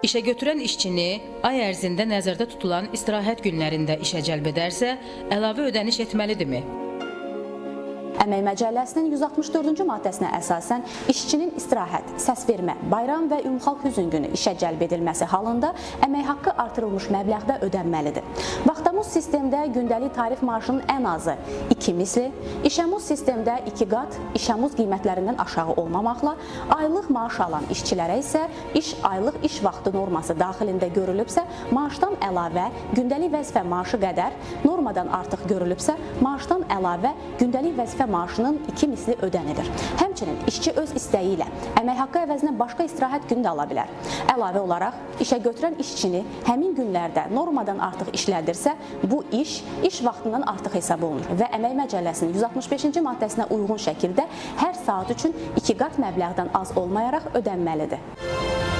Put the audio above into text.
İşə götürən işçini ay ərzində nəzərdə tutulan istirahət günlərində işə cəlb edərsə, əlavə ödəniş etməlidirmi? Əmək Məcəlləsinin 164-cü maddəsinə əsasən işçinin istirahət, səsvermə, bayram və ümumxalq hüzn günü işə cəlb edilməsi halında əmək haqqı artırılmış məbləğdə ödənməlidir. Vaxtamuz sistemdə gündəlik tarif maaşının ən azı 2 misli, işəmuz sistemdə 2 qat, işəmuz qiymətlərindən aşağı olmamaqla, aylıq maaş alan işçilərə isə aylıq iş vaxtı norması daxilində görülübsə, maaşdan əlavə gündəlik vəzifə maaşı qədər, normadan artıq görülübsə, maaşdan əlavə gündəlik vəzifə maaşının 2 misli ödənilir. Həmçinin işçi öz istəyi ilə əmək haqqı əvəzinə başqa istirahət günü də ala bilər. Əlavə olaraq, işə götürən işçini həmin günlərdə normadan artıq işlədirsə, bu iş vaxtından artıq hesab olunur və Əmək Məcəlləsinin 165-ci maddəsinə uyğun şəkildə hər saat üçün 2 qat məbləğdən az olmayaraq ödənməlidir.